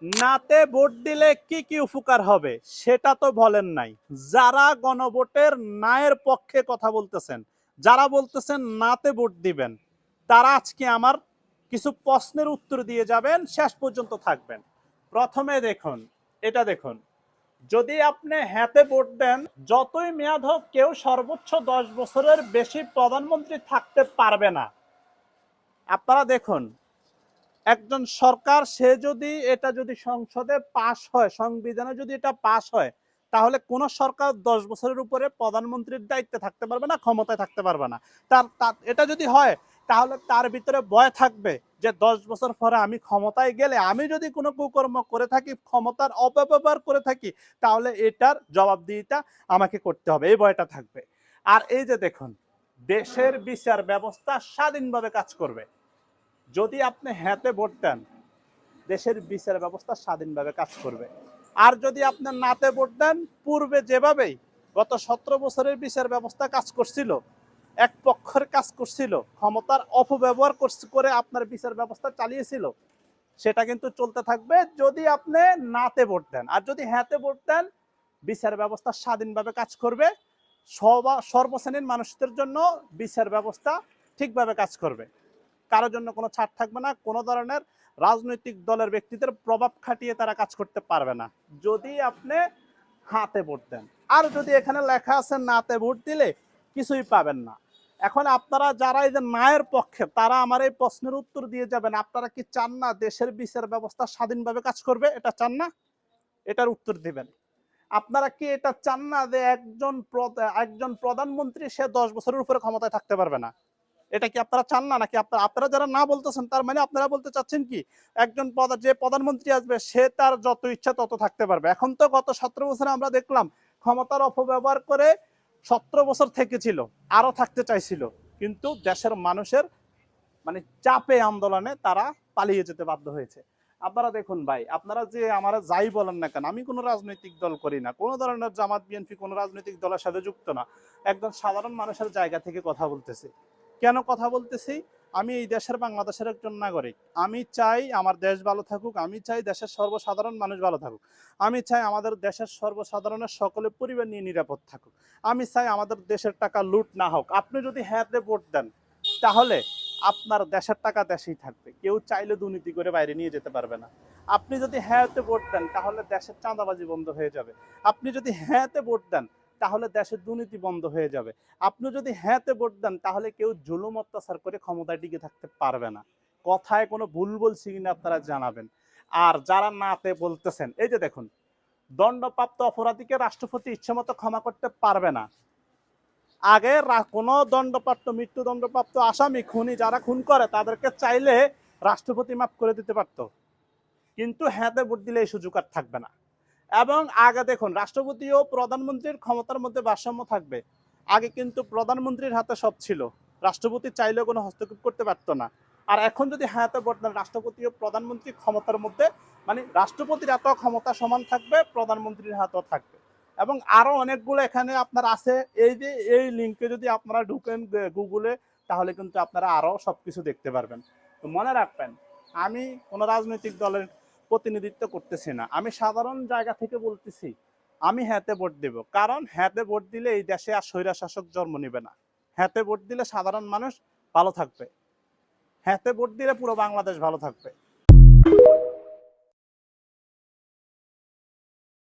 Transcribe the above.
নাতে ভোট দিলে কি কি উপকার হবে সেটা তো বলেন নাই। যারা গণভোটের নায়ের পক্ষে কথা বলতেছেন, যারা বলতেছেন নাতে ভোট দিবেন, তারা আজকে আমার কিছু প্রশ্নের উত্তর দিয়ে যাবেন, শেষ পর্যন্ত থাকবেন। প্রথমে দেখুন, এটা দেখুন, যদি আপনি হ্যাঁতে ভোট দেন, যতই মেয়াদ হোক কেউ সর্বোচ্চ 10 বছরের বেশি প্রধানমন্ত্রী থাকতে পারবে না। আপনারা দেখুন, একজন সরকার সে যদি এটা যদি সংসদে পাশ হয়, সংবিধানে যদি এটা পাশ হয়, তাহলে কোন সরকার 10 বছরের উপরে প্রধানমন্ত্রীর দায়িত্বে থাকতে পারবে না, ক্ষমতায় থাকতে পারবে না। এটা যদি হয়, তাহলে তার ভিতরে ভয় থাকবে যে 10 বছর পরে আমি ক্ষমতায় গেলে আমি যদি কোনো কুকর্ম করে থাকি, ক্ষমতার অপব্যবহার করে থাকি, তাহলে এটার জবাবদিহিতা আমাকে করতে হবে, এই ভয়টা থাকবে। আর এই যে দেখুন, দেশের বিচার ব্যবস্থা স্বাধীনভাবে কাজ করবে। যদি আপনি হ্যাঁতে ভোট দেন, দেশের বিচার ব্যবস্থা স্বাধীনভাবে কাজ করবে। আর যদি আপনি নাতে ভোট দেন, পূর্বে যেভাবেই গত 17 বছরের বিচার ব্যবস্থা কাজ করছিল, এক পক্ষের কাজ করছিল, ক্ষমতার অপব্যবহার করে আপনার বিচার ব্যবস্থা চালিয়েছিল, সেটা কিন্তু চলতে থাকবে যদি আপনি নাতে ভোট দেন। আর যদি হ্যাঁতে ভোট দেন, বিচার ব্যবস্থা স্বাধীনভাবে কাজ করবে, সর্বশ্রেণীর মানুষদের জন্য বিচার ব্যবস্থা ঠিকভাবে কাজ করবে, কারোর জন্য কোনো ছাড় থাকবে না, কোনো ধরনের রাজনৈতিক দলের ব্যক্তিদের প্রভাব খাটিয়ে তারা কাজ করতে পারবে না যদি আপনি হাতে ভোট দেন। আর যদি এখানে লেখা আছে নাতে ভোট দিলে কিছুই পাবেন না। এখন আপনারা যারা এই যে নায়ের পক্ষে, তারা আমার এই প্রশ্নের উত্তর দিয়ে যাবেন, আপনারা কি চান না দেশের বিচার ব্যবস্থা স্বাধীনভাবে কাজ করবে? এটা চান না? এটার উত্তর দিবেন। আপনারা কি এটা চান না যে একজন প্রধানমন্ত্রী সে 10 বছরের উপরে ক্ষমতায় থাকতে পারবে না? এটা কি আপনারা চান না? নাকি আপনারা যারা না বলতেছেন, তার মানে আপনারা বলতে চাচ্ছেন কি একজন যে প্রধানমন্ত্রী আসবে সে তার যত ইচ্ছা তত থাকতে পারবে? এখন তো গত 17 বছরে আমরা দেখলাম ক্ষমতার অপব্যবহার করে 17 বছর থেকেছিল, আরো থাকতে চাইছিল, কিন্তু দেশের মানুষের মানে চাপে, আন্দোলনে তারা পালিয়ে যেতে বাধ্য হয়েছে। আপনারা দেখুন ভাই, আপনারা যে আমার যাই বলেন না কেন, আমি কোনো রাজনৈতিক দল করি না, কোনো ধরনের জামাত বিএনপি কোনো রাজনৈতিক দলের সাথে যুক্ত না, একদম সাধারণ মানুষের জায়গা থেকে কথা বলতেছি। কেন কথা বলতেছি? আমি এই দেশের, বাংলাদেশের একজন নাগরিক। আমি চাই আমার দেশ ভালো থাকুক, আমি চাই দেশের সর্বসাধারণ মানুষ ভালো থাকুক, আমি চাই আমাদের দেশের সর্বসাধারণের সকলে পরিবার নিয়ে নিরাপদ থাকুক, আমি চাই আমাদের দেশের টাকা লুট না হোক। আপনি যদি হ্যাঁতে ভোট দেন, তাহলে আপনার দেশের টাকা দেশেই থাকবে, কেউ চাইলে দুর্নীতি করে বাইরে নিয়ে যেতে পারবে না। আপনি যদি হ্যাঁতে ভোট দেন, তাহলে দেশের চাঁদাবাজি বন্ধ হয়ে যাবে। আপনি যদি হ্যাঁতে ভোট দেন, তাহলে দেশের দুর্নীতি বন্ধ হয়ে যাবে। আপনি যদি হ্যাঁতে ভোট দেন, তাহলে কেউ জুলুম অত্যাচার করে ক্ষমতায় টিকে থাকতে পারবে না। কথায় কোনো ভুল বলছি কিনা আপনারা জানাবেন। আর যারা নাতে বলতেছেন, এই যে দেখুন, দণ্ডপ্রাপ্ত অপরাধীকে রাষ্ট্রপতি ইচ্ছেমতো ক্ষমা করতে পারবে না। আগে কোনো দণ্ডপ্রাপ্ত, মৃত্যুদণ্ডপ্রাপ্ত আসামি, খুনি যারা খুন করে, তাদেরকে চাইলে রাষ্ট্রপতি মাফ করে দিতে পারত, কিন্তু হ্যাঁতে ভোট দিলে এই সুযোগ আর থাকবে না। এবং আগে দেখুন, রাষ্ট্রপতি ও প্রধানমন্ত্রীর ক্ষমতার মধ্যে ভারসাম্য থাকবে। আগে কিন্তু প্রধানমন্ত্রীর হাতে সব ছিল, রাষ্ট্রপতি চাইলেও কোনো হস্তক্ষেপ করতে পারতো না। আর এখন যদি হ্যাঁতে ভোট দেন, রাষ্ট্রপতি ও প্রধানমন্ত্রী ক্ষমতার মধ্যে, মানে রাষ্ট্রপতির হাতেও ক্ষমতা সমান থাকবে, প্রধানমন্ত্রীর হাতেও থাকবে। এবং আরো অনেকগুলো এখানে আপনার আছে, এই যে এই লিঙ্কে যদি আপনারা ঢুকেন গুগলে, তাহলে কিন্তু আপনারা আরো সবকিছু দেখতে পারবেন। তো মনে রাখবেন, আমি কোনো রাজনৈতিক দলের প্রতিনিধিত্ব করতেছি না, আমি সাধারণ জায়গা থেকে বলতেছি আমি হ্যাঁতে ভোট দেব। কারণ হ্যাঁতে ভোট দিলে এই দেশে আর স্বৈরা শাসক জন্ম নেবে না। হ্যাঁতে ভোট দিলে সাধারণ মানুষ ভালো থাকবে, হ্যাঁতে ভোট দিলে পুরো বাংলাদেশ ভালো থাকবে।